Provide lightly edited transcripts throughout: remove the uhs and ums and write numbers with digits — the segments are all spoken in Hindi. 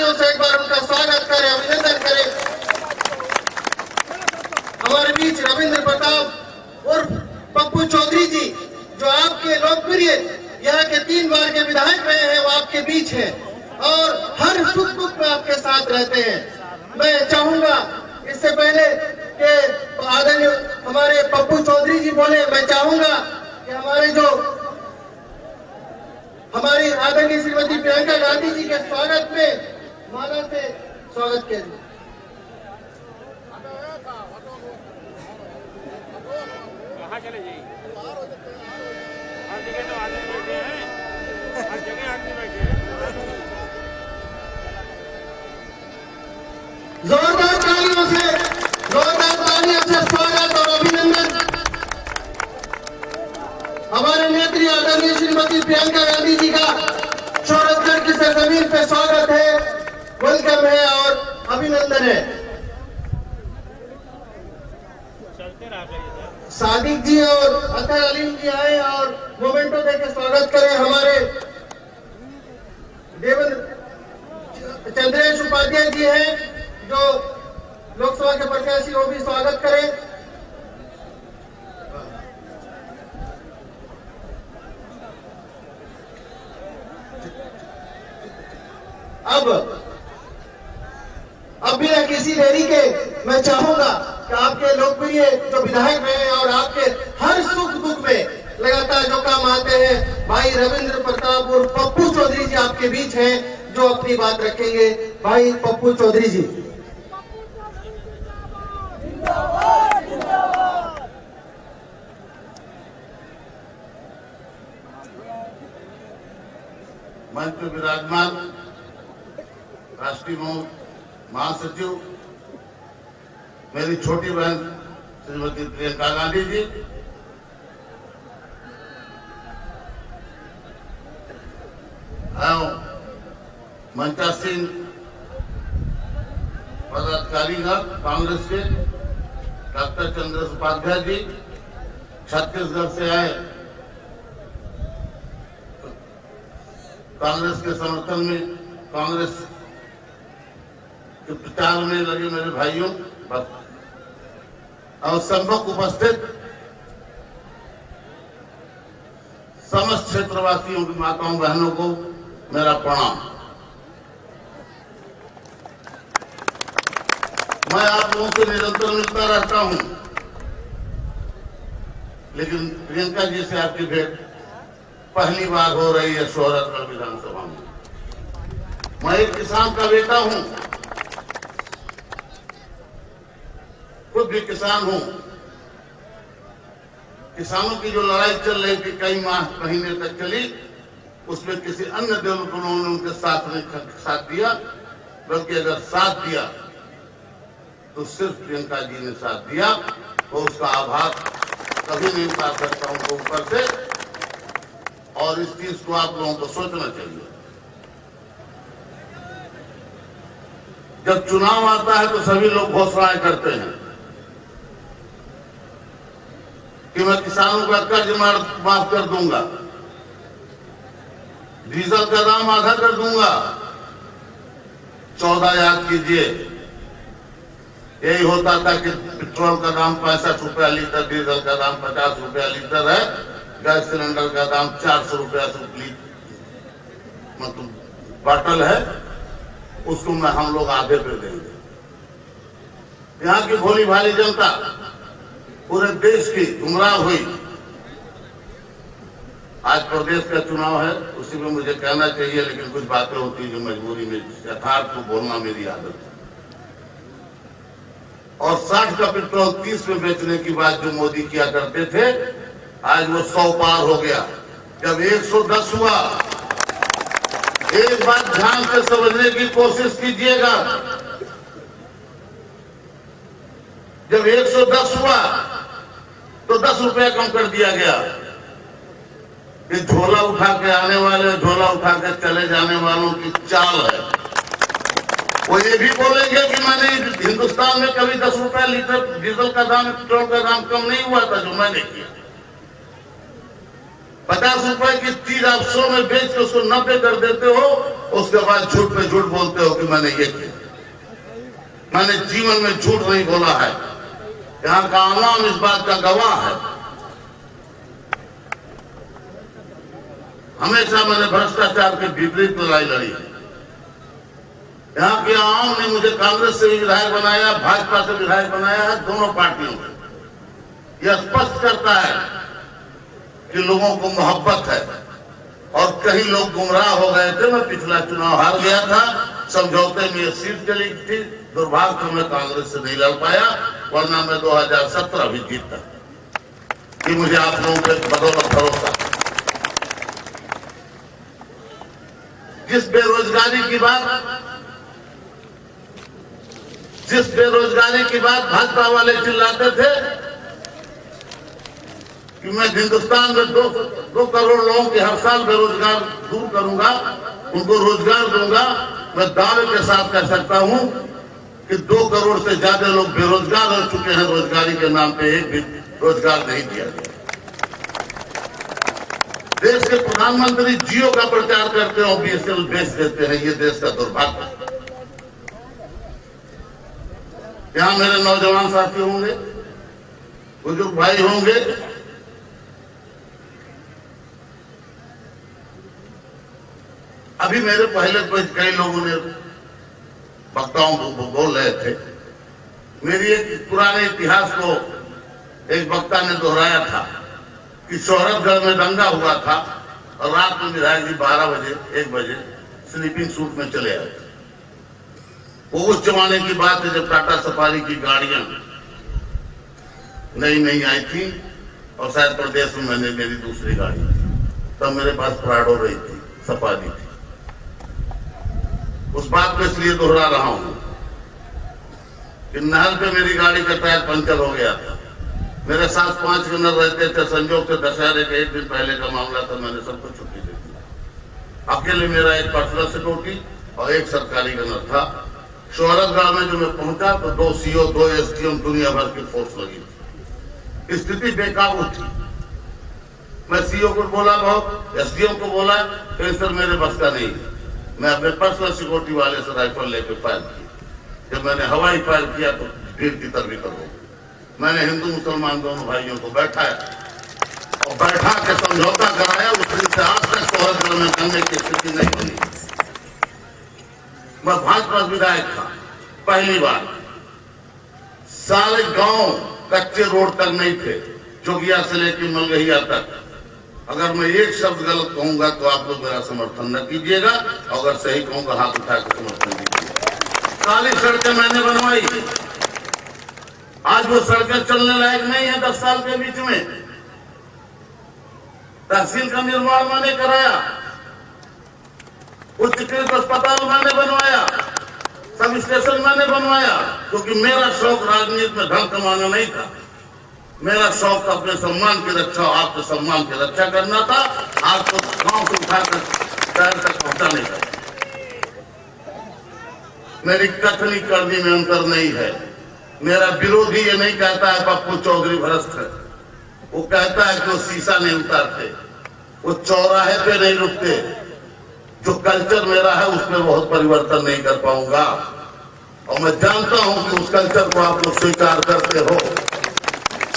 तालियों से एक बार उनका स्वागत करें, अभिनंदन करें। हमारे बीच रविंद्र प्रताप उर्फ पप्पू चौधरी जी, जो आपके लोकप्रिय यहाँ के 3 बार के विधायक रहे हैं, वो आपके बीच हैं और हर सुख दुख में आपके साथ रहते हैं। मैं चाहूंगा इससे पहले कि आदरणीय हमारे पप्पू चौधरी जी बोले, मैं चाहूंगा कि हमारी आदरणीय श्रीमती प्रियंका गांधी जी के स्वागत में माला से स्वागत किया जाए। कहाँ चले जी? हर जगह तो आदमी बैठे हैं, हर जगह आदमी बैठे हैं। जोरदार तालियों से स्वागत और अभिनंदन। हमारे नेत्री आदरणीय श्रीमती प्रियंका गांधी जी का शौहरतगढ़ की सरजमीन पे स्वागत है, वेलकम है और अभिनंदन है। सादिक जी और अतर अलीम जी आए और मोमेंटो देकर स्वागत करें। हमारे देवेंद्र चंद्रेश उपाध्याय जी हैं जो लोकसभा के प्रत्याशी, वो भी स्वागत करें। अब बिना किसी देरी के मैं चाहूंगा कि आपके लोकप्रिय जो विधायक रहे और आपके हर सुख दुख में लगातार जो काम आते हैं, भाई रविंद्र प्रताप और पप्पू चौधरी जी आपके बीच हैं जो अपनी बात रखेंगे। भाई पप्पू चौधरी जी। मंच पर विराजमान राष्ट्रीय महासचिव मेरी छोटी बहन श्रीमती प्रियंका गांधी जी, मंचासीन पदाधिकारीगण कांग्रेस के डॉक्टर चंद्रेश उपाध्याय जी, छत्तीसगढ़ से आए कांग्रेस के समर्थन में, कांग्रेस के प्रचार में लगे मेरे भाइयों और सम्मुख उपस्थित समस्त क्षेत्रवासियों की माताओं बहनों को मेरा प्रणाम। मैं आप लोगों से निरंतर मिलता रहता हूं, लेकिन प्रियंका जी से आपकी भेंट पहली बार हो रही है शौहरतगढ़ विधानसभा में। मैं एक किसान का बेटा हूं, खुद भी किसान हूं। किसानों की जो लड़ाई चल रही थी, कई माह महीने तक चली, उसमें किसी अन्य देवों ने उनके साथ नहीं साथ दिया, बल्कि अगर साथ दिया तो सिर्फ प्रियंका जी ने साथ दिया, तो उसका आभार कभी नहीं उतार सकता उनको ऊपर से। और इस चीज को आप लोगों को सोचना चाहिए। जब चुनाव आता है तो सभी लोग घोषणाएं करते हैं कि मैं किसानों का कर्ज माफ कर दूंगा, डीजल का दाम आधा कर दूंगा। 14 याद कीजिए, यही होता था कि पेट्रोल का दाम 65 रुपया लीटर, डीजल का दाम 50 रुपया लीटर है, गैस सिलेंडर का दाम 400 रुपया मतलब बॉटल है, उसको हम लोग आधे पे देंगे। यहाँ की भोली भाली जनता पूरे देश की गुमराह हुई। आज प्रदेश का चुनाव है, उसी में मुझे कहना चाहिए, लेकिन कुछ बातें होती हैं जो मजबूरी में यथार्थ को बोलना मेरी आदत है। और 60 का पेट्रोल 30 में बेचने की बात जो मोदी किया करते थे, आज वो 100 पार हो गया। जब 110 हुआ, एक बात ध्यान से समझने की कोशिश कीजिएगा, जब 110 हुआ तो 10 रुपया कम कर दिया गया। ये झोला उठा के आने वाले, झोला उठा के चले जाने वालों की चाल है। वो ये भी बोलेंगे कि मैंने हिंदुस्तान में कभी 10 रुपया लीटर डीजल का दाम, पेट्रोल का दाम कम नहीं हुआ था जो मैंने किया। 50 रुपए की चीज आप 100 में बेच के उसको 90 कर देते हो, उसके बाद झूठ पे झूठ बोलते हो कि मैंने ये किया। मैंने जीवन में झूठ नहीं बोला है, यहाँ का आवाम इस बात का गवाह है। हमेशा मैंने भ्रष्टाचार के विपरीत लड़ाई लड़ी है। यहाँ के आवाम ने मुझे कांग्रेस से भी विधायक बनाया, भाजपा से विधायक बनाया है, दोनों पार्टियों से। यह स्पष्ट करता है कि लोगों को मोहब्बत है। और कई लोग गुमराह हो गए थे। मैं पिछला चुनाव हार गया था, समझौते में सीट चली थी, दुर्भाग्य में कांग्रेस से नहीं लड़ पाया, वरना मैं 2017 भी जीतता। कि मुझे आप लोगों के बदौलत भरोसा। जिस बेरोजगारी की बात भाजपा वाले चिल्लाते थे कि मैं हिंदुस्तान में 2 करोड़ लोगों के हर साल बेरोजगार दूर करूंगा, उनको रोजगार दूंगा। मैं दावे के साथ कह सकता हूं कि 2 करोड़ से ज्यादा लोग बेरोजगार हो चुके हैं। रोजगारी के नाम पे एक भी रोजगार नहीं दिया गया। देश के प्रधानमंत्री जियो का प्रचार करते हैं और बीएसएनएल बेच देते हैं। ये देश का दुर्भाग्य। यहाँ मेरे नौजवान साथी होंगे, बुजुर्ग भाई होंगे, अभी मेरे पहले कई लोगों ने वक्ताओं को बोल रहे थे। मेरी एक पुराने इतिहास को एक वक्ता ने दोहराया था कि शोहरतगढ़ में दंगा हुआ था और रात में विधायक जी 12 बजे 1 बजे स्लीपिंग सूट में चले आए थे। वो उस जमाने की बात है जब टाटा सफारी की गाड़ियां नई आई थी और शायद प्रदेश में मैंने मेरी दूसरी गाड़ी, तब मेरे पास प्राडो रही थी, सफारी थी। उस बात को इसलिए दोहरा रहा हूं कि नहर पे मेरी गाड़ी का टायर पंचर हो गया था। मेरे साथ 5 गनर रहते थे। संजोग से दशहरे के 1 दिन पहले का मामला था। मैंने सबको छुट्टी दे दी। अकेले मेरा एक पर्सनल सिक्योरिटी और एक सरकारी गनर था। शोहरतगढ़ में जो मैं पहुंचा तो 2 सीओ 2 एसडीएम दुनिया भर की फोर्स लगी थी। स्थिति बेकाबू थी। मैं सीओ को बोला, बहुत एसडीएम को बोला, तो सर मेरे बस का नहीं। मैं अपने पर्सनल सिक्योरिटी वाले से राइफल लेकर फायर की। जब मैंने हवाई फायर किया तो भीड़ की तरफ हो। मैंने हिंदू मुसलमान दोनों भाइयों को बैठाया और बैठा के समझौता कराया। उस दिन से आज तक शोहरतगढ़ में दंगे की स्थिति नहीं बनी। मैं भाजपा विधायक था, पहली बार। सारे गांव कच्चे रोड तक नहीं थे, जोगिया से लेकर मलगहिया तक। अगर मैं एक शब्द गलत कहूंगा तो आप लोग मेरा समर्थन न कीजिएगा, अगर सही कहूंगा हाथ उठा के समर्थन कीजिएगा। सारी सड़कें मैंने बनवाई। आज वो सड़कें चलने लायक नहीं है। 10 साल के बीच में तहसील का निर्माण मैंने कराया, उच्चकृत अस्पताल मैंने बनवाया, सब स्टेशन मैंने बनवाया। क्योंकि मेरा शौक राजनीति में धन कमाना नहीं था। मेरा शौक अपने सम्मान की रक्षा, आपके सम्मान की रक्षा करना था। आपको गांव से उठाकर शहर तक पहुंचाने का। मेरी कथनी करनी में अंतर नहीं है। मेरा विरोधी ये नहीं कहता है पप्पू चौधरी भ्रष्ट है। वो कहता है कि वो शीशा नहीं उतारते, वो चौराहे पे नहीं रुकते। जो कल्चर मेरा है उसमें बहुत परिवर्तन नहीं कर पाऊंगा। और मैं जानता हूं कि उस कल्चर को आप लोग स्वीकार करते हो।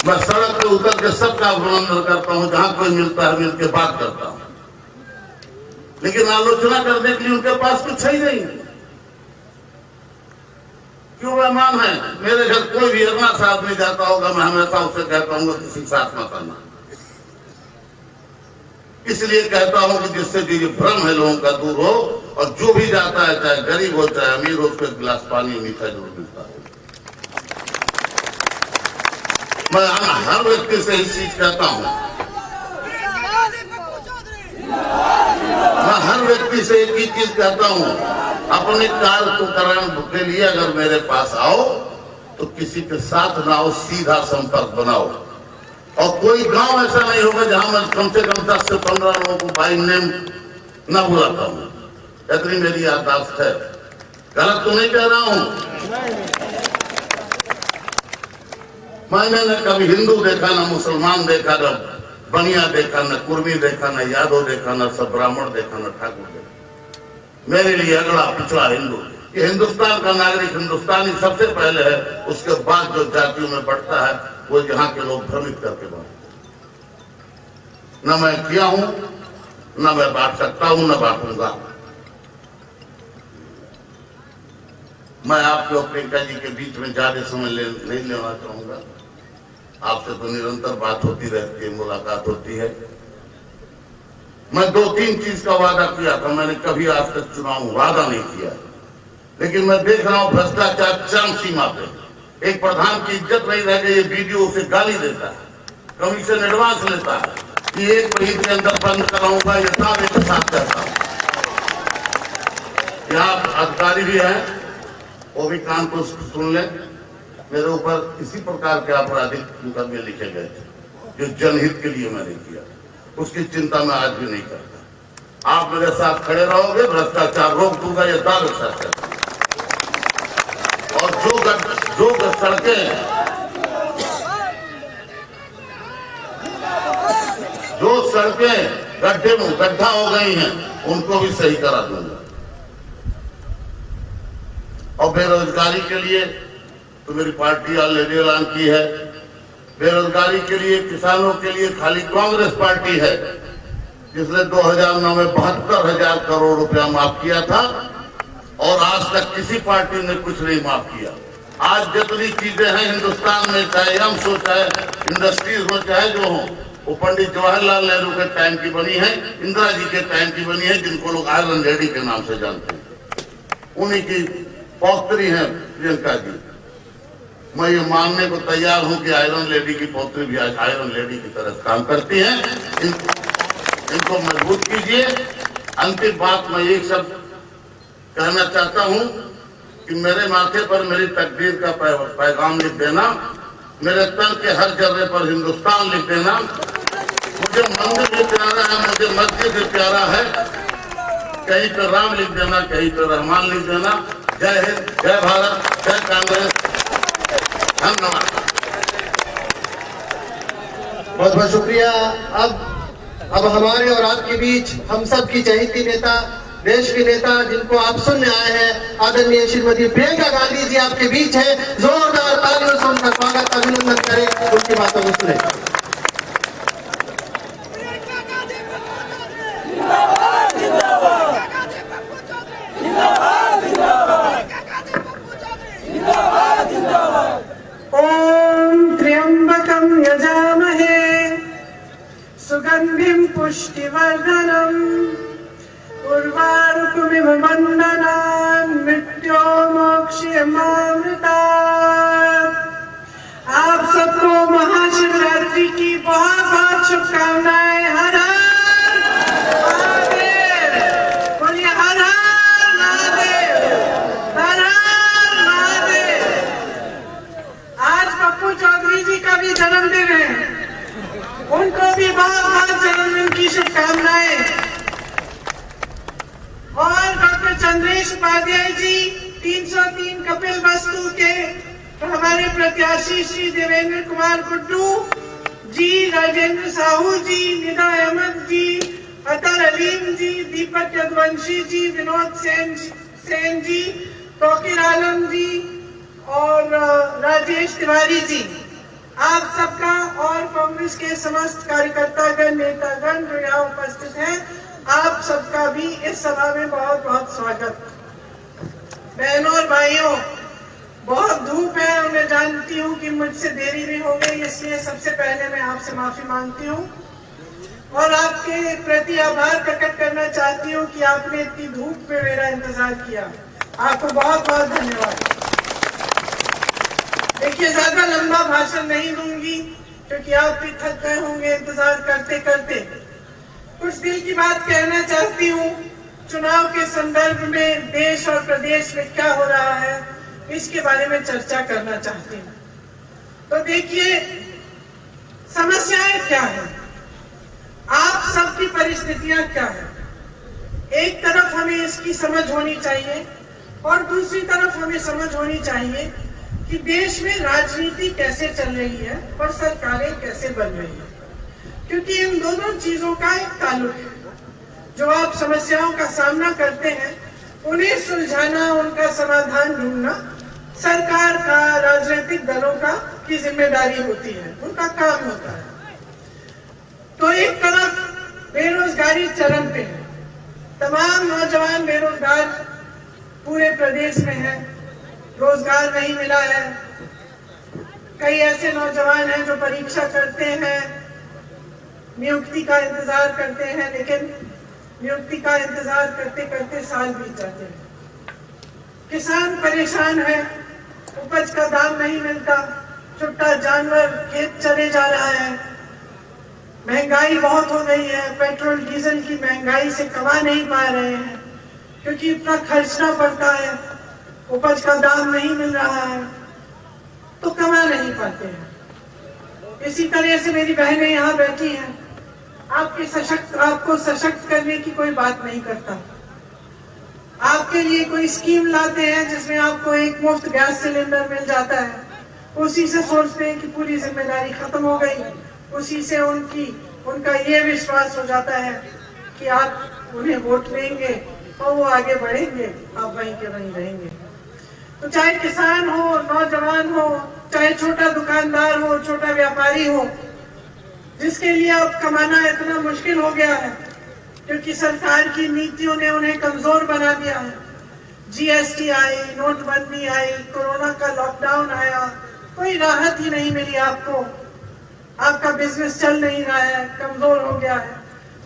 मैं सड़क पे उतर के सबका अभिनंदन करता हूं, जहां कोई मिलता है मिल के बात करता हूं। लेकिन आलोचना करने के लिए उनके पास कुछ है ही नहीं। क्यों मेहमान है? मेरे घर कोई भी अगला साथ नहीं जाता होगा, मैं हमेशा उससे कहता हूँ किसी साथ मत आना। इसलिए कहता हूं कि जिससे जो ये भ्रम है लोगों का दूर हो। और जो भी जाता है, चाहे गरीब हो चाहे अमीर हो, उसको एक गिलास पानी मीठा जरूर मिलता है। मैं हर व्यक्ति से ही चीज कहता हूं। मैं हर व्यक्ति से एक ही चीज कहता हूं, अपने कार्य को कराने के लिए अगर मेरे पास आओ तो किसी के साथ ना आओ, सीधा संपर्क बनाओ। और कोई गांव ऐसा नहीं होगा जहां मैं कम से कम 10 से 15 लोगों को बाई नेम न बुलाता हूं। इतनी मेरी याददाश्त है। गलत तो नहीं कह रहा हूं। मैंने न कभी हिंदू देखा, न मुसलमान देखा, न बनिया देखा, न कुर्मी देखा, न यादव देखा, न सब ब्राह्मण देखा, न ठाकुर देखा। मेरे लिए अगला पिछड़ा हिंदू, ये हिंदुस्तान का नागरिक हिंदुस्तानी सबसे पहले है, उसके बाद जो जातियों में बढ़ता है वो यहाँ के लोग भ्रमित करके बढ़ते। न मैं किया हूं, न मैं बांट सकता हूं, न बांटूंगा। मैं आपके और प्रियंका जी के बीच में ज्यादा समय नहीं लेना चाहूंगा। आपसे तो निरंतर बात होती रहती है, मुलाकात होती है। मैं 2-3 चीज का वादा किया था, मैंने कभी आज तक चुनाव वादा नहीं किया, लेकिन मैं देख रहा हूं भ्रष्टाचार चरम सीमा पे। एक प्रधान की इज्जत नहीं रह गई, ये वीडियो उसे गाली देता है, कमीशन एडवांस लेता है कि 1 महीने के अंदर बंद कराऊंगा, ये दावे के साथ करता हूं। यहाँ अधिकारी भी हैं, वो भी कान को सुन ले। मेरे ऊपर इसी प्रकार के आपराधिक मुकदमे लिखे गए थे जो जनहित के लिए मैंने किया, उसकी चिंता मैं आज भी नहीं करता। आप मेरे साथ खड़े रहोगे, भ्रष्टाचार रोक दूंगा, ये दावे के साथ करता। और जो सड़कें गड्ढा हो गई हैं, उनको भी सही करा दूंगा। और बेरोजगारी के लिए तो मेरी पार्टी ऑलरेडी ऐलान की है। बेरोजगारी के लिए, किसानों के लिए खाली कांग्रेस पार्टी है जिसने 2009 में 72,000 करोड़ रुपया माफ किया था, और आज तक किसी पार्टी ने कुछ नहीं माफ किया। आज जितनी चीजें हैं हिंदुस्तान में, चाहे एम्स हो, चाहे इंडस्ट्रीज हो, चाहे जो हो, वो पंडित जवाहरलाल नेहरू के टाइम की बनी है, इंदिरा जी के टाइम की बनी है, जिनको लोग आयरन लेडी के नाम से जानते हैं। उन्हीं की पौत्री है प्रियंका जी। मैं ये मानने को तैयार हूं कि आयरन लेडी की पौत्री भी आज आयरन लेडी की तरह काम करती है। इनको मजबूत कीजिए। अंतिम बात मैं एक शब्द कहना चाहता हूं कि मेरे माथे पर मेरी तकदीर का पैगाम लिख देना, मेरे तन के हर जर्रे पर हिंदुस्तान लिख देना। मुझे मंदिर भी प्यारा है, मुझे मस्जिद भी प्यारा है, कहीं पर राम लिख देना, कहीं पर रहमान लिख देना। जय हिंद, जय भारत, जय कांग्रेस, धन्यवाद। बहुत बहुत शुक्रिया। अब हमारे और आपके बीच हम सब की चहेती नेता, देश के नेता जिनको आप सुनने आए हैं, आदरणीय श्रीमती प्रियंका गांधी जी आपके बीच है। जोरदार तालियों से उनका स्वागत, अभिनंदन करें, उनकी बातों को सुने। ओम त्र्यंबकं यजामहे सुगंधिं पुष्टिवर्धनम् उर्वारुकमिव बन्धनान् मृत्योर्मोक्षयमामृतात्। आप सबको महाशिवरात्रि की बहुत बहुत शुभकामनाएं। हर हर महादेव, बोलिए हर हर महादेव, हर हर महादेव। आज पप्पू चौधरी जी का भी जन्मदिन है, उनको भी बहुत बहुत जन्मदिन की शुभकामनाएं। और डॉक्टर चंद्रेश उपाध्याय जी 303 कपिल वस्तु के हमारे प्रत्याशी श्री देवेंद्र कुमार गुड्डू जी, राजेंद्र साहू जी, निदा अहमद जी, अतर अलीम जी, दीपक यदुवंशी जी, विनोद सेन जी, तौकीर आलम जी और राजेश तिवारी जी, आप सबका और कांग्रेस के समस्त कार्यकर्तागण, नेतागण जो यहाँ उपस्थित हैं, आप सबका भी इस सभा में बहुत बहुत स्वागत। बहनों और भाइयों, बहुत धूप है और मैं जानती हूँ कि मुझसे देरी भी हो गई, इसलिए सबसे पहले मैं आपसे माफी मांगती हूँ और आपके प्रति आभार प्रकट करना चाहती हूँ कि आपने इतनी धूप में मेरा इंतजार किया। आपको बहुत बहुत धन्यवाद। देखिए, ज्यादा लंबा भाषण नहीं दूंगी क्योंकि आप भी थक गए होंगे इंतजार करते करते। कुछ दिल की बात कहना चाहती हूँ। चुनाव के संदर्भ में देश और प्रदेश में क्या हो रहा है, इसके बारे में चर्चा करना चाहती हूँ। तो देखिए, समस्याएं क्या है, आप सबकी परिस्थितियां क्या है। एक तरफ हमें इसकी समझ होनी चाहिए और दूसरी तरफ हमें समझ होनी चाहिए कि देश में राजनीति कैसे चल रही है और सरकारें कैसे बन रही है। क्योंकि इन दोनों चीजों का एक ताल्लुक है। जो आप समस्याओं का सामना करते हैं उन्हें सुलझाना, उनका समाधान ढूंढना सरकार का, राजनीतिक दलों का की जिम्मेदारी होती है, उनका काम होता है। तो एक तरफ बेरोजगारी चरम पे है, तमाम नौजवान बेरोजगार पूरे प्रदेश में हैं, रोजगार नहीं मिला है। कई ऐसे नौजवान हैं जो परीक्षा करते हैं, नियुक्ति का इंतजार करते हैं, लेकिन नियुक्ति का इंतजार करते करते साल बीत जाते हैं। किसान परेशान है, उपज का दाम नहीं मिलता, छुट्टा जानवर खेत चले जा रहा है, महंगाई बहुत हो गई है, पेट्रोल डीजल की महंगाई से कमा नहीं पा रहे हैं क्योंकि इतना खर्चना पड़ता है, उपज का दाम नहीं मिल रहा है तो कमा नहीं पाते हैं। इसी तरह से मेरी बहनें यहाँ बैठी हैं, आपको सशक्त करने की कोई बात नहीं करता। आपके लिए कोई स्कीम लाते हैं जिसमें आपको एक मुफ्त गैस सिलेंडर मिल जाता है, उसी से सोचते हैं कि पूरी जिम्मेदारी खत्म हो गई, उसी से उनका ये विश्वास हो जाता है कि आप उन्हें वोट देंगे और वो आगे बढ़ेंगे, आप वहीं के वहीं रहेंगे। तो चाहे किसान हो, नौजवान हो, चाहे छोटा दुकानदार हो, छोटा व्यापारी हो, जिसके लिए अब कमाना इतना मुश्किल हो गया है क्योंकि सरकार की नीतियों ने उन्हें कमजोर बना दिया है। जीएसटी आई, नोटबंदी आई, कोरोना का लॉकडाउन आया, कोई राहत ही नहीं मिली आपको, आपका बिजनेस चल नहीं रहा है, कमजोर हो गया है।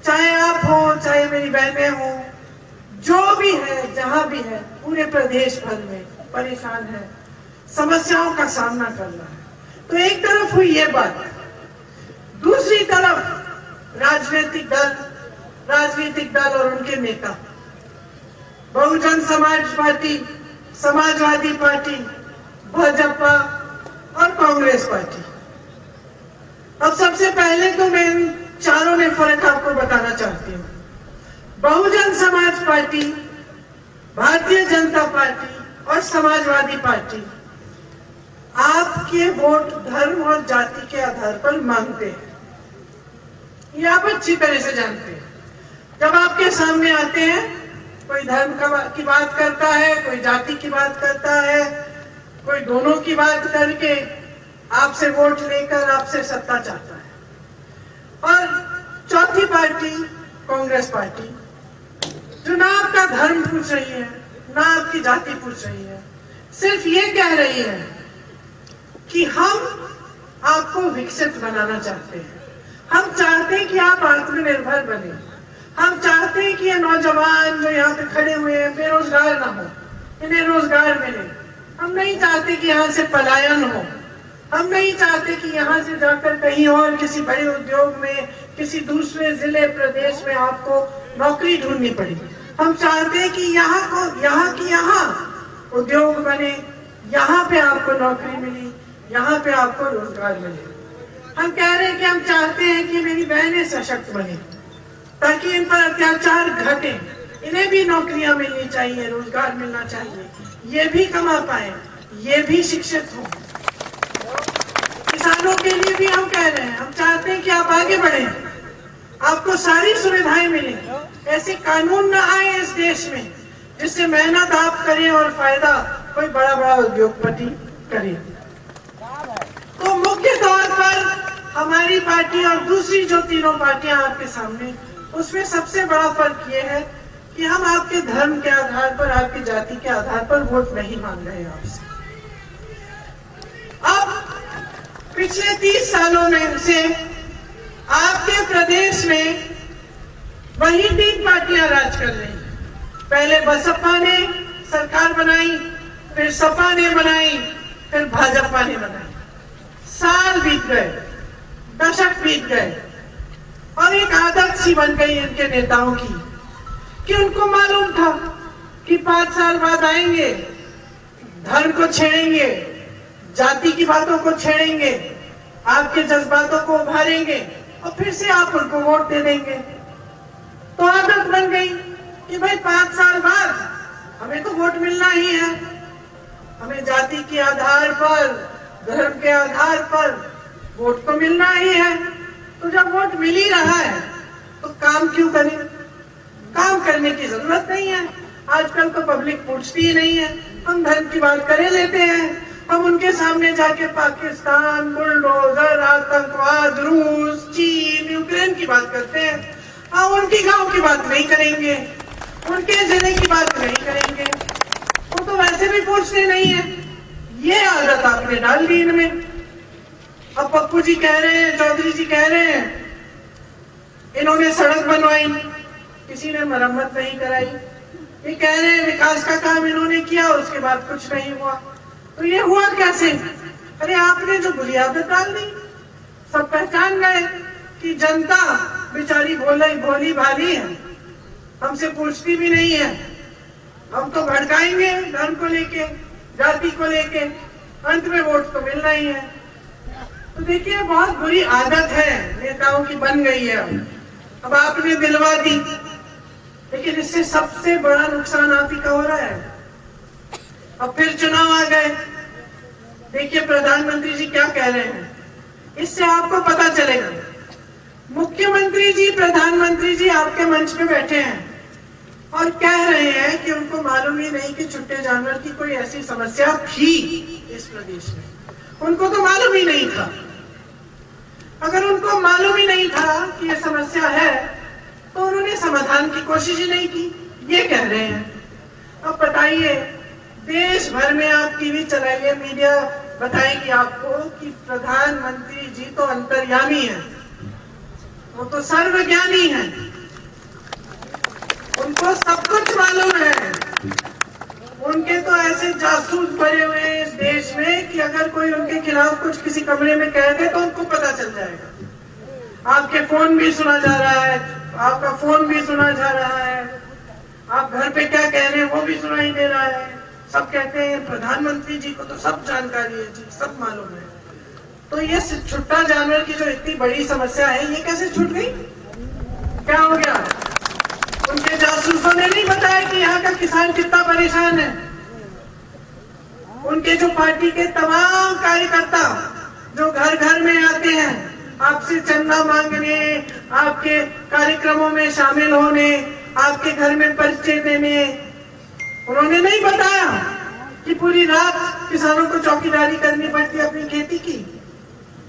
चाहे आप हो, चाहे मेरी बहनें हो, जो भी है, जहां भी है, पूरे प्रदेश भर में परेशान है, समस्याओं का सामना कर रहा है। तो एक तरफ हुई ये बात, दूसरी तरफ राजनीतिक दल और उनके नेता, बहुजन समाज पार्टी, समाजवादी पार्टी, भाजपा और कांग्रेस पार्टी। अब सबसे पहले तो मैं इन चारों में फर्क आपको बताना चाहती हूँ। बहुजन समाज पार्टी, भारतीय जनता पार्टी और समाजवादी पार्टी आपके वोट धर्म और जाति के आधार पर मांगते हैं, ये आप अच्छी तरह से जानते हैं। जब आपके सामने आते हैं, कोई धर्म की बात करता है, कोई जाति की बात करता है, कोई दोनों की बात करके आपसे वोट लेकर आपसे सत्ता चाहता है। और चौथी पार्टी कांग्रेस पार्टी, जो ना आपका धर्म पूछ रही है, ना आपकी जाति पूछ रही है, सिर्फ ये कह रही है कि हम आपको विकसित बनाना चाहते हैं, हम चाहते हैं कि आप आत्मनिर्भर बने, हम चाहते हैं कि ये नौजवान जो यहाँ पे खड़े हुए हैं बेरोजगार ना हो, इन्हें रोजगार मिले। हम नहीं चाहते कि यहाँ से पलायन हो, हम नहीं चाहते कि यहाँ से जाकर कहीं और किसी बड़े उद्योग में, किसी दूसरे जिले प्रदेश में आपको नौकरी ढूंढनी पड़े। हम चाहते हैं कि यहाँ उद्योग बने, यहाँ पे आपको नौकरी मिली, यहाँ पे आपको रोजगार मिले। हम कह रहे हैं कि हम चाहते हैं कि मेरी बहनें सशक्त बने ताकि इन पर अत्याचार घटे, इन्हें भी नौकरियां मिलनी चाहिए, रोजगार मिलना चाहिए, ये भी कमा पाए, ये भी शिक्षित हो। किसानों के लिए भी हम कह रहे हैं, हम चाहते हैं कि आप आगे बढ़ें, आपको सारी सुविधाएं मिलें, ऐसे कानून न आए इस देश में जिससे मेहनत आप करें और फायदा कोई बड़ा उद्योगपति करे। तो मुख्य तौर पर हमारी पार्टी और दूसरी जो तीनों पार्टियां आपके सामने, उसमें सबसे बड़ा फर्क ये है कि हम आपके धर्म के आधार पर, आपकी जाति के आधार पर वोट नहीं मांग रहे हैं आपसे। अब पिछले 30 सालों में से आपके प्रदेश में वही 3 पार्टियां राज कर रही हैं। पहले बसपा ने सरकार बनाई, फिर सपा ने बनाई, फिर भाजपा ने बनाई। साल बीत गए, दशक बीत गए और एक आदत सी बन गई इनके नेताओं की कि उनको मालूम था कि 5 साल बाद आएंगे, धर्म को छेड़ेंगे, जाति की बातों को छेड़ेंगे, आपके जज्बातों को उभारेंगे और फिर से आप उनको वोट दे देंगे। तो आदत बन गई कि भाई 5 साल बाद हमें तो वोट मिलना ही है, हमें जाति के आधार पर, धर्म के आधार पर वोट तो मिलना ही है। तो जब वोट मिल ही रहा है तो काम क्यों करें? काम करने की जरूरत नहीं है। आजकल तो पब्लिक पूछती ही नहीं है, हम धर्म की बात करे लेते हैं। हम उनके सामने जाके पाकिस्तान, बुलडोजर, आतंकवाद, रूस, चीन, यूक्रेन की बात करते हैं। हाँ, उनकी गांव की बात नहीं करेंगे, उनके जिले की बात नहीं करेंगे, वो तो वैसे भी पूछते नहीं है। ये आदत आपने डाल दी इनमें। अब पप्पू जी कह रहे हैं, चौधरी जी कह रहे हैं, इन्होंने सड़क बनवाई, किसी ने मरम्मत नहीं कराई। ये कह रहे हैं विकास का काम इन्होंने किया, उसके बाद कुछ नहीं हुआ। तो ये हुआ कैसे? अरे आपने जो बुनियादें डाल दी, सब पहचान गए कि जनता बेचारी भोली भाली है, हमसे पूछती भी नहीं है। हम तो भड़काएंगे धर्म को लेके, जाति को लेके, अंत में वोट तो मिलना ही है। तो देखिए, बहुत बुरी आदत है नेताओं की, बन गई है। अब आपने दिलवा दी, लेकिन इससे सबसे बड़ा नुकसान आप ही का हो रहा है। अब फिर चुनाव आ गए, देखिए प्रधानमंत्री जी क्या कह रहे हैं, इससे आपको पता चलेगा। मुख्यमंत्री जी, प्रधानमंत्री जी आपके मंच पे बैठे हैं और कह रहे हैं कि उनको मालूम ही नहीं कि छुट्टे जानवर की कोई ऐसी समस्या थी इस प्रदेश में। उनको तो मालूम ही नहीं था। अगर उनको मालूम ही नहीं था कि ये समस्या है, तो उन्होंने समाधान की कोशिश ही नहीं की, ये कह रहे हैं। अब बताइए, देश भर में आप टीवी चलाइए, मीडिया बताएगी आपको कि प्रधानमंत्री जी तो अंतर्यामी है, वो तो सर्वज्ञानी है, उनको सब कुछ मालूम है। उनके तो ऐसे जासूस भरे हुए हैं इस देश में कि अगर कोई उनके खिलाफ कुछ किसी कमरे में कह दे तो उनको पता चल जाएगा। आपके फोन भी सुना जा रहा है, आपका फोन भी सुना जा रहा है, आप घर पे क्या कह रहे हैं वो भी सुनाई दे रहा है। सब कहते हैं प्रधानमंत्री जी को तो सब जानकारी है जी, सब मालूम है। तो ये छुट्टा जानवर की जो इतनी बड़ी समस्या है, ये कैसे छूट गई? क्या हो गया? उनके जासूसों ने नहीं बताया कि यहाँ का किसान कितना परेशान है। उनके जो पार्टी के तमाम कार्यकर्ता जो घर घर में आते हैं आपसे चंदा मांगने, आपके कार्यक्रमों में शामिल होने, आपके घर में परिचय देने, उन्होंने नहीं बताया कि पूरी रात किसानों को चौकीदारी करनी पड़ती है अपनी खेती की।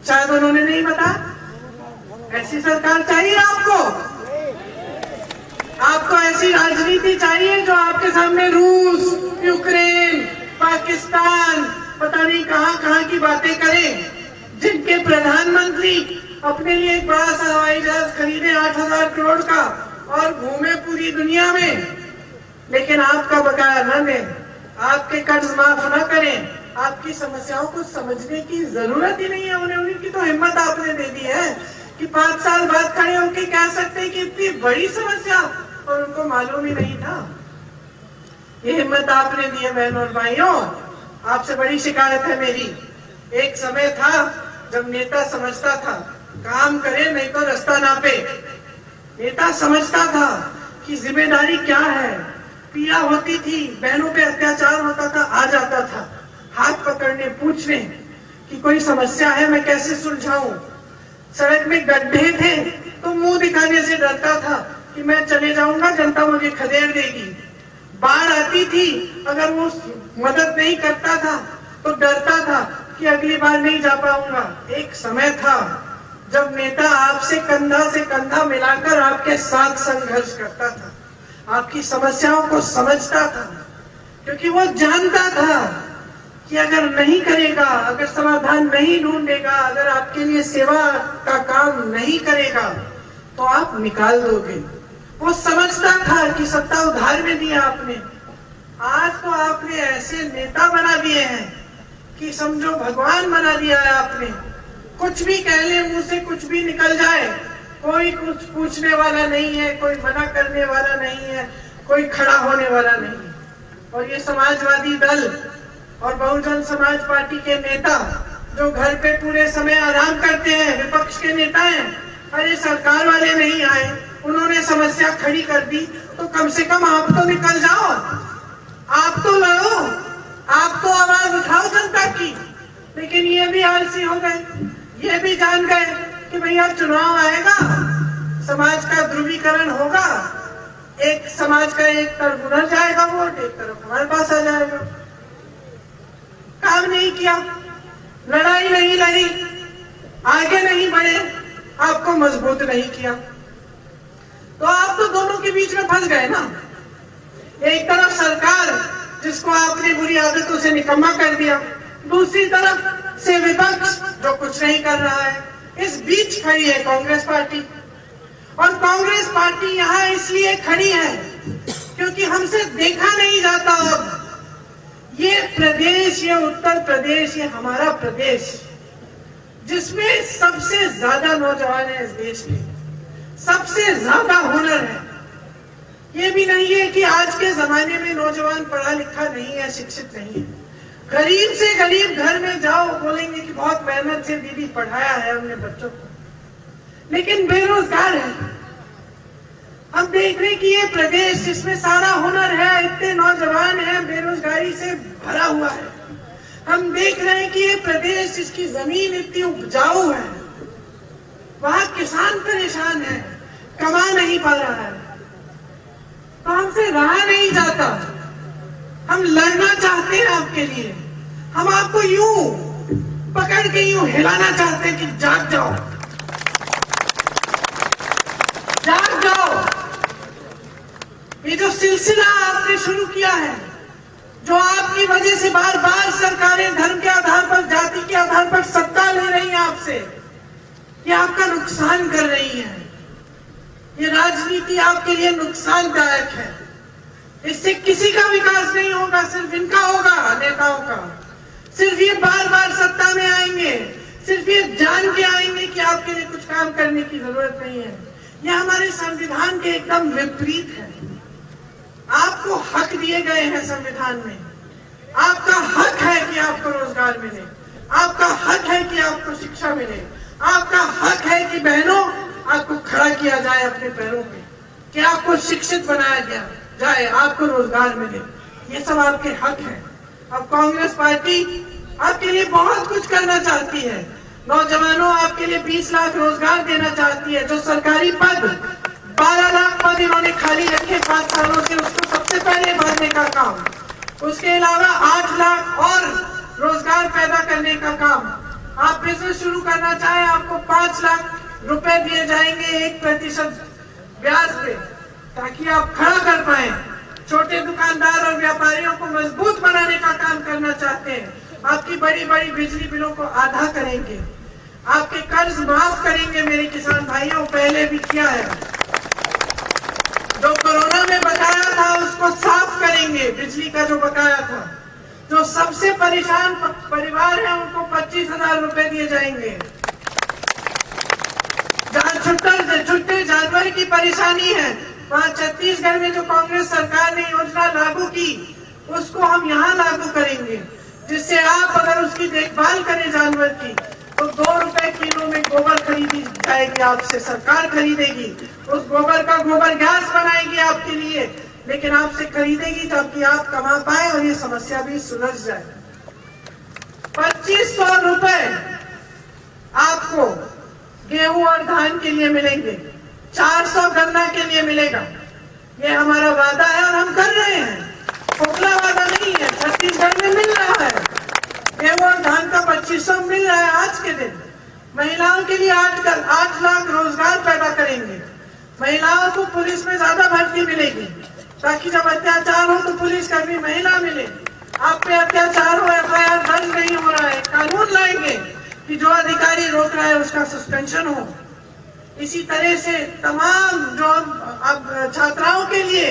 शायद उन्होंने नहीं बताया। ऐसी सरकार चाहिए आपको? आपको ऐसी राजनीति चाहिए जो आपके सामने रूस, यूक्रेन, पाकिस्तान, पता नहीं कहां की बातें करें, जिनके प्रधानमंत्री अपने लिए एक बड़ा सा हवाई जहाज खरीदे 8,000 करोड़ का और घूमे पूरी दुनिया में, लेकिन आपका बकाया न दें, आपके कर्ज माफ न करें, आपकी समस्याओं को समझने की जरूरत ही नहीं है उन्हें। उनकी तो हिम्मत आपने दे दी है कि 5 साल बाद खड़े होकर कह सकते हैं कि इतनी बड़ी समस्या, और उनको मालूम ही नहीं था। ये हिम्मत आपने दी है बहनों और भाइयों। आपसे बड़ी शिकायत है मेरी। एक समय था जब नेता समझता था काम करे नहीं तो रास्ता नापे। नेता समझता था कि जिम्मेदारी क्या है। पीड़ा होती थी, बहनों पे अत्याचार होता था, आ जाता था हाथ पकड़ने, पूछने कि कोई समस्या है मैं कैसे सुलझाऊं। सड़क में गड्ढे थे तो मुंह दिखाने से डरता था कि मैं चले जाऊंगा जनता मुझे खदेड़ देगी। बाढ़ आती थी, अगर वो मदद नहीं करता था तो डरता था कि अगली बार नहीं जा पाऊंगा। एक समय था जब नेता आपसे कंधा से कंधा मिलाकर आपके साथ संघर्ष करता था, आपकी समस्याओं को समझता था, क्योंकि वो जानता था कि अगर नहीं करेगा, अगर समाधान नहीं ढूंढेगा, अगर आपके लिए सेवा का काम नहीं करेगा तो आप निकाल दोगे। वो समझता था कि सत्ता उधार में दिया आपने। आज तो आपने ऐसे नेता बना दिए हैं कि समझो भगवान बना दिया है आपने। कुछ भी कह ले, मुंह से कुछ भी निकल जाए, कोई कुछ पूछने वाला नहीं है, कोई मना करने वाला नहीं है, कोई खड़ा होने वाला नहीं है। और ये समाजवादी दल और बहुजन समाज पार्टी के नेता जो घर पे पूरे समय आराम करते हैं, विपक्ष के नेता हैं, अरे सरकार वाले नहीं आए, उन्होंने समस्या खड़ी कर दी, तो कम से कम आप तो निकल जाओ, आप तो लड़ो, आप तो आवाज उठाओ जनता की। लेकिन ये भी आलसी हो गए, ये भी जान गए कि भैया चुनाव आएगा, समाज का ध्रुवीकरण होगा, एक समाज का एक तरफ उधर जाएगा वोट, एक तरफ हमारे पास आ जाएगा। काम नहीं किया, लड़ाई नहीं लड़ी, आगे नहीं बढ़े, आपको मजबूत नहीं किया, तो आप तो दोनों के बीच में फंस गए ना। एक तरफ सरकार जिसको आपने बुरी आदतों से निकम्मा कर दिया, दूसरी तरफ से विपक्ष जो कुछ नहीं कर रहा है। इस बीच खड़ी है कांग्रेस पार्टी, और कांग्रेस पार्टी यहाँ इसलिए खड़ी है क्योंकि हमसे देखा नहीं जाता। अब ये प्रदेश, ये उत्तर प्रदेश, ये हमारा प्रदेश जिसमें सबसे ज्यादा नौजवान है इस देश में, सबसे ज्यादा हुनर है। ये भी नहीं है कि आज के जमाने में नौजवान पढ़ा लिखा नहीं है, शिक्षित नहीं है। गरीब से गरीब घर में जाओ, बोलेंगे कि बहुत मेहनत से दीदी पढ़ाया है हमने बच्चों को, लेकिन बेरोजगार है। हम देख रहे हैं कि ये प्रदेश जिसमें सारा हुनर है, इतने नौजवान हैं, बेरोजगारी से भरा हुआ है। हम देख रहे हैं कि ये प्रदेश जिसकी जमीन इतनी उपजाऊ है, वहां किसान परेशान है, कमा नहीं पा रहा है, तो हमसे रहा नहीं जाता। हम लड़ना चाहते हैं आपके लिए, हम आपको यूं पकड़ के यूं हिलाना चाहते हैं कि जाग जाओ, जाग जाओ। ये जो सिलसिला आपने शुरू किया है, जो आपकी वजह से बार बार सरकारें धर्म के आधार पर, जाति के आधार पर सत्ता ले रही है आपसे, ये आपका नुकसान कर रही है। ये राजनीति आपके लिए नुकसानदायक है। इससे किसी का विकास नहीं होगा, सिर्फ इनका होगा, नेताओं का। सिर्फ ये बार बार सत्ता में आएंगे, सिर्फ ये जान के आएंगे कि आपके लिए कुछ काम करने की जरूरत नहीं है। ये हमारे संविधान के एकदम विपरीत है। आपको हक दिए गए हैं संविधान में, आपका हक है कि आपको रोजगार मिले, आपका हक है कि आपको शिक्षा मिले, आपका हक है कि बहनों आपको खड़ा किया जाए अपने पैरों पे, कि आपको शिक्षित बनाया गया जाए, आपको रोजगार मिले। ये सब आपके हक है। अब कांग्रेस पार्टी आपके लिए बहुत कुछ करना चाहती है। नौजवानों, आपके लिए 20 लाख रोजगार देना चाहती है। जो सरकारी पद 12 लाख पद इन्होंने खाली रखे 5 सालों से, उसको सबसे पहले भरने का काम। उसके अलावा 8 लाख और रोजगार पैदा करने का काम। आप बिजनेस शुरू करना चाहें, आपको 5 लाख रुपए दिए जाएंगे 1% ब्याज पे, ताकि आप खड़ा कर पाए। छोटे दुकानदार और व्यापारियों को मजबूत बनाने का काम करना चाहते हैं। आपकी बड़ी बड़ी बिजली बिलों को आधा करेंगे, आपके कर्ज माफ करेंगे मेरे किसान भाइयों, पहले भी किया है। जो कोरोना में बकाया था उसको साफ करेंगे, बिजली का जो बकाया था। जो सबसे परेशान परिवार है उनको 25,000 रुपए दिए जाएंगे। जहाँ छुट्टे जानवर की परेशानी है, वहाँ छत्तीसगढ़ में जो कांग्रेस सरकार ने योजना लागू की, उसको हम यहाँ लागू करेंगे, जिससे आप अगर उसकी देखभाल करें जानवर की, तो 2 रुपए किलो में गोबर खरीदी जाएगी, आपसे सरकार खरीदेगी। उस गोबर का गोबर गैस बनाएगी आपके लिए, लेकिन आपसे खरीदेगी ताकि आप कमा पाए और ये समस्या भी सुलझ जाए। 2500 रुपए आपको गेहूं और धान के लिए मिलेंगे, 400 गन्ना के लिए मिलेगा। ये हमारा वादा है और हम कर रहे हैं, खोखला वादा नहीं है। छत्तीसगढ़ में मिल रहा है, गेहूं और धान का 2500 मिल रहा है आज के दिन। महिलाओं के लिए 8 लाख रोजगार पैदा करेंगे। महिलाओं को पुलिस में ज्यादा भर्ती मिलेगी, ताकि जब अत्याचार हो तो पुलिस कर्मी महिला मिले। आप पे अत्याचार हो, FIR दर्ज नहीं हो रहा है, कानून लाएंगे कि जो अधिकारी रोक रहा है उसका सस्पेंशन हो। इसी तरह से तमाम जो अब छात्राओं के लिए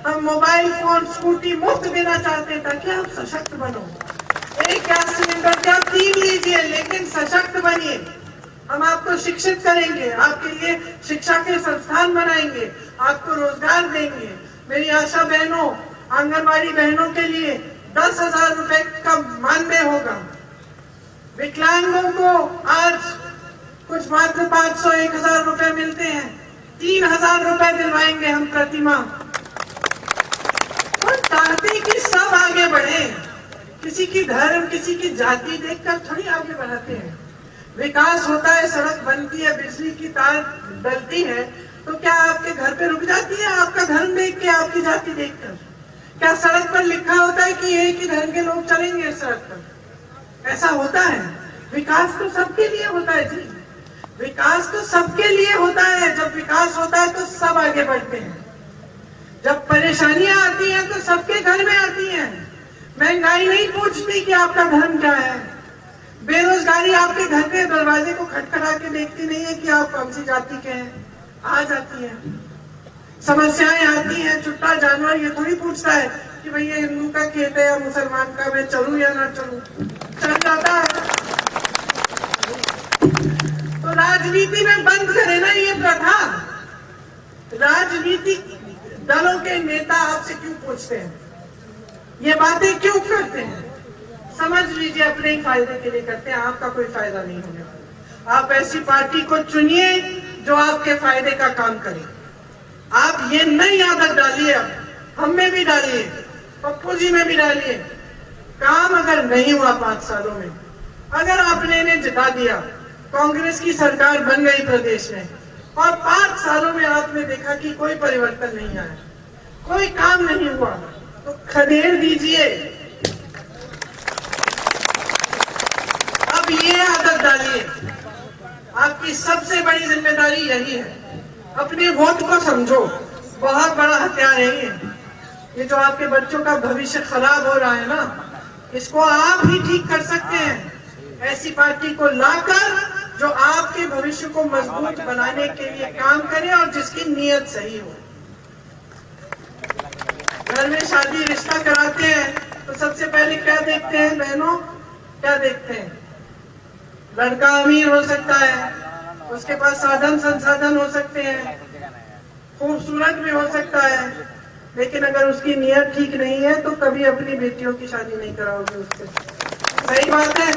हम मोबाइल फोन, स्कूटी मुफ्त देना चाहते हैं, ताकि आप सशक्त बनो। एक गैस सिलेंडर के आप 3 लीजिए, लेकिन सशक्त बनिए। हम आपको शिक्षित करेंगे, आपके लिए शिक्षा के संस्थान बनाएंगे, आपको रोजगार देंगे। मेरी आशा बहनों, आंगनबाड़ी बहनों के लिए 10,000 रुपए का मानदेय होगा। विकलांगों को आज कुछ मात्र 500-1,000 रुपए मिलते हैं, 3,000 रुपए दिलवाएंगे हम प्रति माह। और चाहते हैं कि सब आगे बढ़े, किसी की धर्म, किसी की जाति देखकर थोड़ी आगे बढ़ाते हैं। विकास होता है, सड़क बनती है, बिजली की तार डलती है, तो क्या आपके घर पे रुक जाती है आपका धर्म देख के, आपकी जाति देखकर? क्या सड़क पर लिखा होता है कि एक ही धर्म के लोग चलेंगे सड़क पर? ऐसा होता है? विकास तो सबके लिए होता है जी, विकास तो सबके लिए होता है। जब विकास होता है तो सब आगे बढ़ते हैं। जब परेशानियां आती हैं तो सबके घर में आती हैं। महंगाई नहीं पूछती कि आपका धर्म क्या है, बेरोजगारी आपके घर के दरवाजे को खटखटा के देखती नहीं है कि आप कौन सी जाति के हैं, आ जाती है। समस्याएं आती हैं, चुट्टा जानवर ये थोड़ी पूछता है कि भैया हिंदू का खेत है या मुसलमान का, मैं चलूं या ना चलूं, चल जाता है। तो राजनीति में बंद करे ना ये प्रथा। राजनीतिक दलों के नेता आपसे क्यों पूछते हैं, ये बातें क्यों करते हैं? समझ लीजिए अपने ही फायदे के लिए करते हैं, आपका कोई फायदा नहीं होगा। आप ऐसी पार्टी को चुनिए जो आपके फायदे का काम करे। आप ये नई आदत डालिए, अब हम में भी डालिए, पप्पू जी में भी डालिए। काम अगर नहीं हुआ 5 सालों में, अगर आपने इन्हें जिता दिया, कांग्रेस की सरकार बन गई प्रदेश में, और 5 सालों में आपने देखा कि कोई परिवर्तन नहीं आया, कोई काम नहीं हुआ, तो खदेड़ दीजिए। अब ये आदत डालिए। आपकी सबसे बड़ी जिम्मेदारी यही है, अपने वोट को समझो, बहुत बड़ा हथियार है ये जो आपके बच्चों का भविष्य खराब हो रहा है ना, इसको आप ही ठीक कर सकते हैं। ऐसी पार्टी को लाकर जो आपके भविष्य को मजबूत बनाने के लिए काम करे और जिसकी नीयत सही हो। घर में शादी रिश्ता कराते हैं तो सबसे पहले क्या देखते हैं बहनों, क्या देखते हैं? लड़का अमीर हो सकता है, उसके पास साधन संसाधन हो सकते हैं, खूबसूरत भी हो सकता है, लेकिन अगर उसकी नीयत ठीक नहीं है तो कभी अपनी बेटियों की शादी नहीं कराओगे उससे। सही बात है।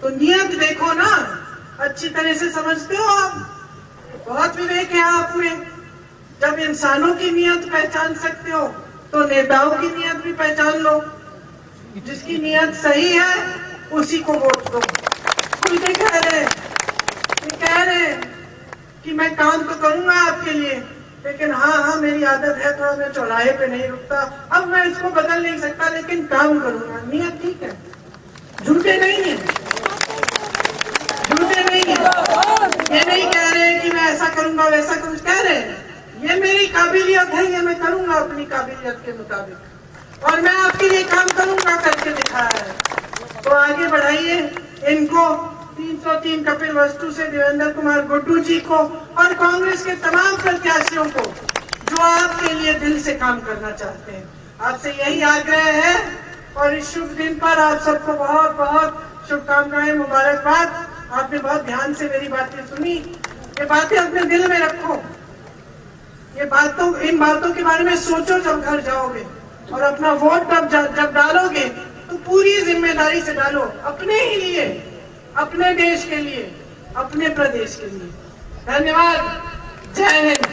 तो नियत देखो ना, अच्छी तरह से समझते हो आप, बहुत विवेक है आप में। जब इंसानों की नियत पहचान सकते हो तो नेताओं की नियत भी पहचान लो। जिसकी नियत सही है उसी को वोट दो। खुल के कह रहे कि मैं काम तो करूंगा आपके लिए, लेकिन हाँ मेरी आदत है थोड़ा, मैं चौराहे पे नहीं रुकता, अब मैं इसको बदल नहीं सकता, लेकिन काम करूंगा। नियत ठीक है, झूठे नहीं है, झूठे नहीं है। ये नहीं कह रहे कि मैं ऐसा करूंगा वैसा करूंगा, कह रहे हैं ये मेरी काबिलियत है, ये मैं करूंगा अपनी काबिलियत के मुताबिक, और मैं आपके लिए काम करूंगा करके दिखाया है। तो आगे बढ़ाइए इनको, 303 कपिल वस्तु से देवेंद्र कुमार गुड्डू जी को और कांग्रेस के तमाम प्रत्याशियों को जो आपके लिए दिल से काम करना चाहते हैं। आपसे यही आग्रह है, और इस शुभ दिन पर आप सबको बहुत बहुत शुभकामनाएं, मुबारकबाद। आपने बहुत ध्यान से मेरी बातें सुनी, ये बातें अपने दिल में रखो, इन बातों के बारे में सोचो जब घर जाओगे, और अपना वोट जब डालोगे तो पूरी जिम्मेदारी से डालो, अपने ही लिए, अपने देश के लिए, अपने प्रदेश के लिए। धन्यवाद। जय हिंद।